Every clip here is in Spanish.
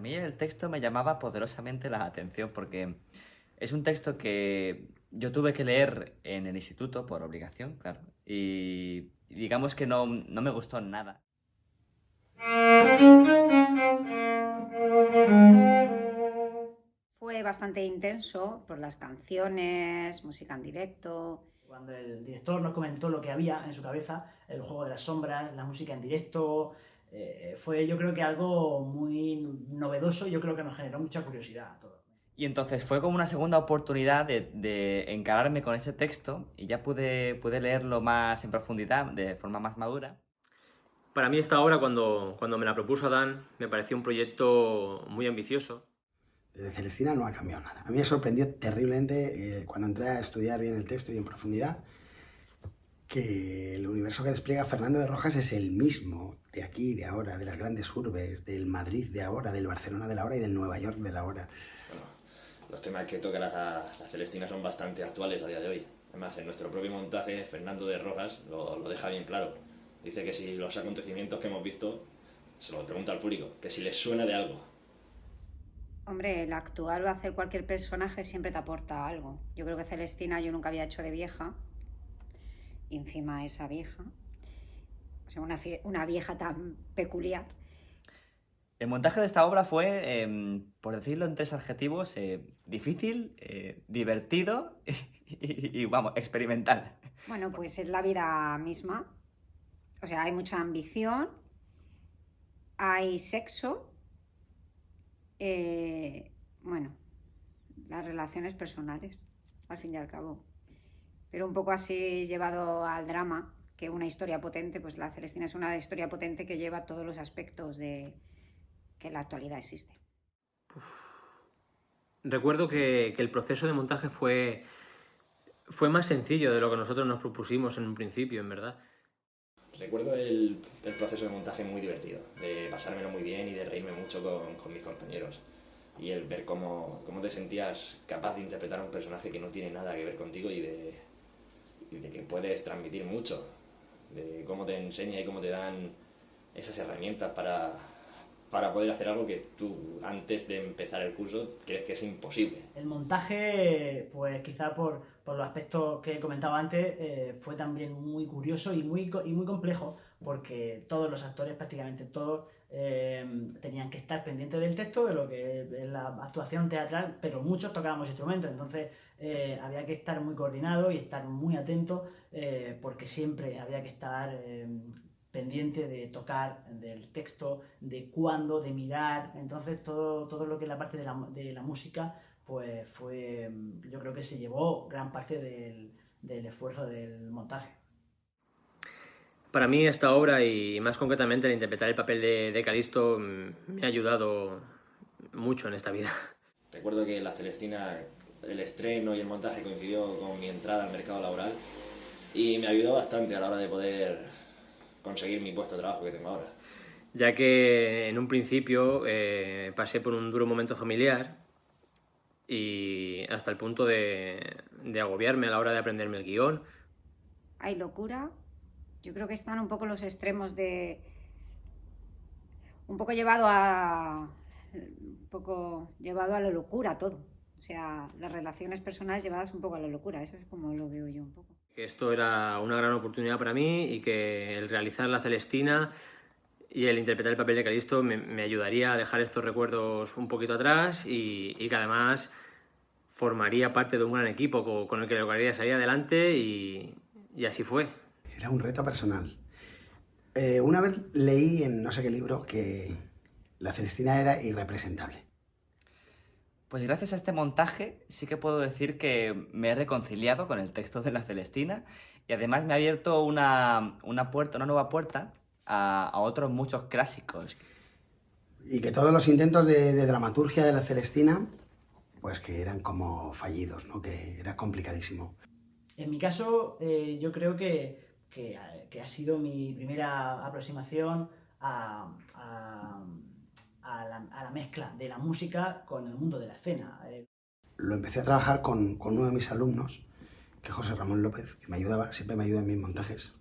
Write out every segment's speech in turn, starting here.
a mí el texto me llamaba poderosamente la atención porque es un texto que yo tuve que leer en el instituto por obligación, claro, y digamos que no me gustó nada. Fue bastante intenso por las canciones, música en directo. Cuando el director nos comentó lo que había en su cabeza, el juego de las sombras, la música en directo, fue yo creo que algo muy novedoso y yo creo que nos generó mucha curiosidad a todos. Y entonces fue como una segunda oportunidad de encararme con ese texto y ya pude leerlo más en profundidad, de forma más madura. Para mí esta obra, cuando me la propuso Adán, me pareció un proyecto muy ambicioso. De Celestina no ha cambiado nada. A mí me sorprendió terriblemente cuando entré a estudiar bien el texto y en profundidad, que el universo que despliega Fernando de Rojas es el mismo de aquí, de ahora, de las grandes urbes, del Madrid de ahora, del Barcelona de la hora y del Nueva York de la hora. Bueno, los temas que toca la Celestina son bastante actuales a día de hoy. Además, en nuestro propio montaje, Fernando de Rojas lo deja bien claro. Dice que si los acontecimientos que hemos visto, se lo pregunta al público, que si les suena de algo. Hombre, el actuar o hacer cualquier personaje siempre te aporta algo. Yo creo que Celestina yo nunca había hecho de vieja. Y encima esa vieja. O sea, una vieja tan peculiar. El montaje de esta obra fue, por decirlo en tres adjetivos, difícil, divertido y, vamos, experimental. Bueno, pues es la vida misma. O sea, hay mucha ambición, hay sexo, bueno, las relaciones personales, al fin y al cabo. Pero un poco así llevado al drama, que una historia potente, pues la Celestina es una historia potente que lleva todos los aspectos de que en la actualidad existe. Recuerdo que el proceso de montaje fue más sencillo de lo que nosotros nos propusimos en un principio, en verdad. Recuerdo el proceso de montaje muy divertido, de pasármelo muy bien y de reírme mucho con mis compañeros. Y el ver cómo te sentías capaz de interpretar a un personaje que no tiene nada que ver contigo y de que puedes transmitir mucho, de cómo te enseña y cómo te dan esas herramientas para poder hacer algo que tú antes de empezar el curso crees que es imposible. El montaje, pues quizá por los aspectos que he comentado antes, fue también muy curioso y muy complejo, porque todos los actores, prácticamente todos, tenían que estar pendientes del texto, de lo que es la actuación teatral, pero muchos tocábamos instrumentos, entonces había que estar muy coordinado y estar muy atento, porque siempre había que estar pendiente de tocar, del texto, de cuándo, de mirar. Entonces todo lo que es la parte de la música, pues fue, yo creo que se llevó gran parte del esfuerzo del montaje. Para mí esta obra, y más concretamente el interpretar el papel de Calisto, me ha ayudado mucho en esta vida. Recuerdo que la Celestina, el estreno y el montaje coincidió con mi entrada al mercado laboral y me ayudó bastante a la hora de poder conseguir mi puesto de trabajo que tengo ahora. Ya que en un principio pasé por un duro momento familiar y hasta el punto de agobiarme a la hora de aprenderme el guión. Hay locura. Yo creo que están un poco los extremos de... Un poco llevado a la locura todo. O sea, las relaciones personales llevadas un poco a la locura. Eso es como lo veo yo un poco. Que esto era una gran oportunidad para mí y que el realizar la Celestina y el interpretar el papel de Calisto me ayudaría a dejar estos recuerdos un poquito atrás y que además formaría parte de un gran equipo con el que lograría salir adelante y así fue. Era un reto personal. Una vez leí en no sé qué libro que la Celestina era irrepresentable. Pues gracias a este montaje sí que puedo decir que me he reconciliado con el texto de la Celestina y además me ha abierto una nueva puerta a otros muchos clásicos. Y que todos los intentos de dramaturgia de la Celestina, pues que eran como fallidos, ¿no? Que era complicadísimo. En mi caso, yo creo que ha sido mi primera aproximación a la mezcla de la música con el mundo de la escena. Lo empecé a trabajar con uno de mis alumnos, que es José Ramón López, que me ayudaba, siempre me ayuda en mis montajes.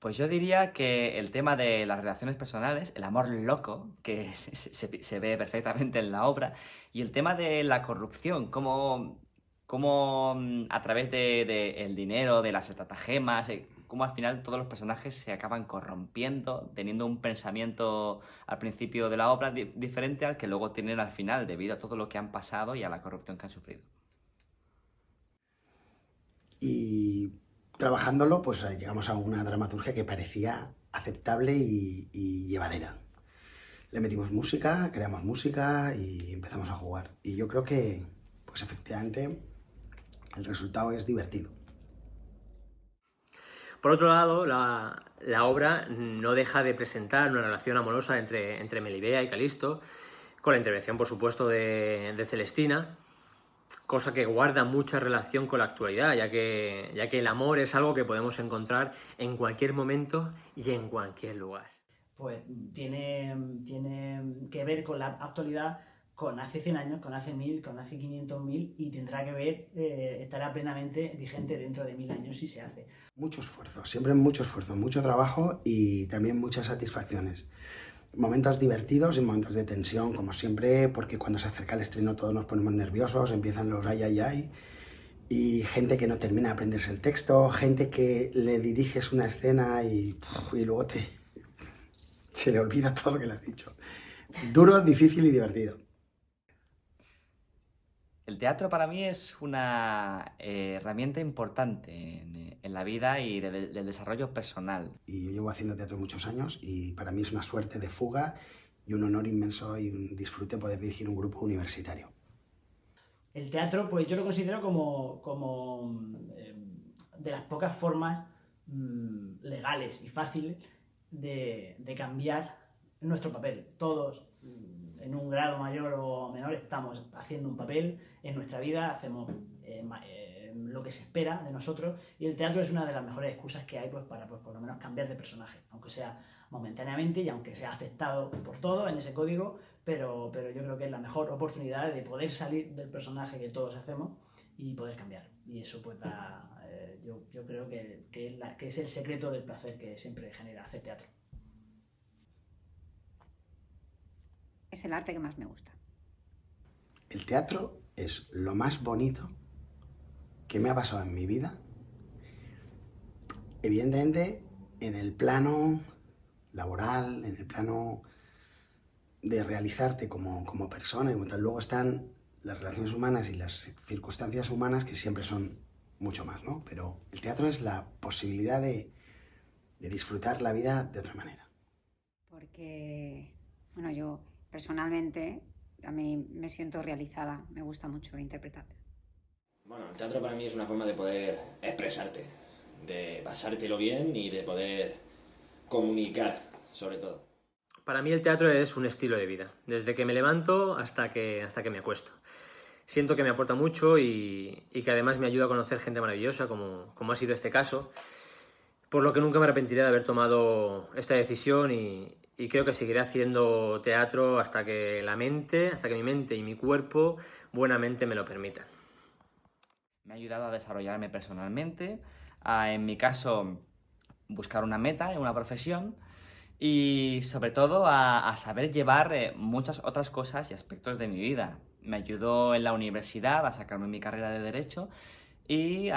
Pues yo diría que el tema de las relaciones personales, el amor loco, que se ve perfectamente en la obra, y el tema de la corrupción, cómo a través de el dinero, de las estratagemas, cómo al final todos los personajes se acaban corrompiendo, teniendo un pensamiento al principio de la obra diferente al que luego tienen al final, debido a todo lo que han pasado y a la corrupción que han sufrido. Y trabajándolo, pues llegamos a una dramaturgia que parecía aceptable y llevadera. Le metimos música, creamos música y empezamos a jugar. Y yo creo que, pues efectivamente, el resultado es divertido. Por otro lado, la obra no deja de presentar una relación amorosa entre Melibea y Calisto, con la intervención, por supuesto, de Celestina, cosa que guarda mucha relación con la actualidad, ya que el amor es algo que podemos encontrar en cualquier momento y en cualquier lugar. Pues tiene que ver con la actualidad, con hace 100 años, con hace 1000, con hace 500.000, y tendrá que ver, estará plenamente vigente dentro de 1000 años si se hace. Mucho esfuerzo, siempre mucho esfuerzo, mucho trabajo y también muchas satisfacciones. Momentos divertidos y momentos de tensión, como siempre, porque cuando se acerca el estreno todos nos ponemos nerviosos, empiezan los ay, ay, ay, y gente que no termina de aprenderse el texto, gente que le diriges una escena y luego se le olvida todo lo que le has dicho. Duro, difícil y divertido. El teatro para mí es una herramienta importante en la vida y del desarrollo personal. Y yo llevo haciendo teatro muchos años y para mí es una suerte de fuga y un honor inmenso y un disfrute poder dirigir un grupo universitario. El teatro, pues yo lo considero como de las pocas formas legales y fáciles de cambiar nuestro papel. Todos, en un grado mayor o menor, estamos haciendo un papel en nuestra vida, hacemos lo que se espera de nosotros, y el teatro es una de las mejores excusas que hay para por lo menos cambiar de personaje, aunque sea momentáneamente y aunque sea aceptado por todos en ese código, pero yo creo que es la mejor oportunidad de poder salir del personaje que todos hacemos y poder cambiar. Y eso pues yo creo que es el secreto del placer que siempre genera hacer teatro. Es el arte que más me gusta. El teatro es lo más bonito que me ha pasado en mi vida. Evidentemente, en el plano laboral, en el plano de realizarte como persona y tal. Luego están las relaciones humanas y las circunstancias humanas, que siempre son mucho más, ¿no? Pero el teatro es la posibilidad de disfrutar la vida de otra manera. Porque, bueno, yo personalmente a mí me siento realizada, me gusta mucho interpretar. Bueno, el teatro para mí es una forma de poder expresarte, de pasártelo bien y de poder comunicar, sobre todo. Para mí el teatro es un estilo de vida, desde que me levanto hasta que me acuesto. Siento que me aporta mucho y que además me ayuda a conocer gente maravillosa, como ha sido este caso, por lo que nunca me arrepentiré de haber tomado esta decisión y creo que seguiré haciendo teatro hasta que mi mente y mi cuerpo buenamente me lo permitan. Me ha ayudado a desarrollarme personalmente, en mi caso, buscar una meta, una profesión, y sobre todo a saber llevar muchas otras cosas y aspectos de mi vida. Me ayudó en la universidad a sacarme mi carrera de Derecho y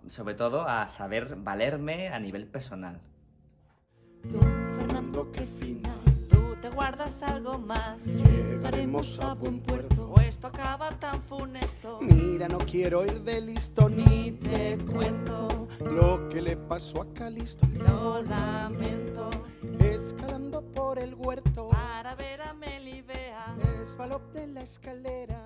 sobre todo a saber valerme a nivel personal. Don Fernando, qué final. Tú te guardas algo más. Llegaremos a buen puerto. O esto acaba tan funesto. Mira, no quiero ir de listo ni te cuento lo que le pasó a Calisto. Lo lamento. Escalando por el huerto, Para ver a Melibea. resbaló de la escalera.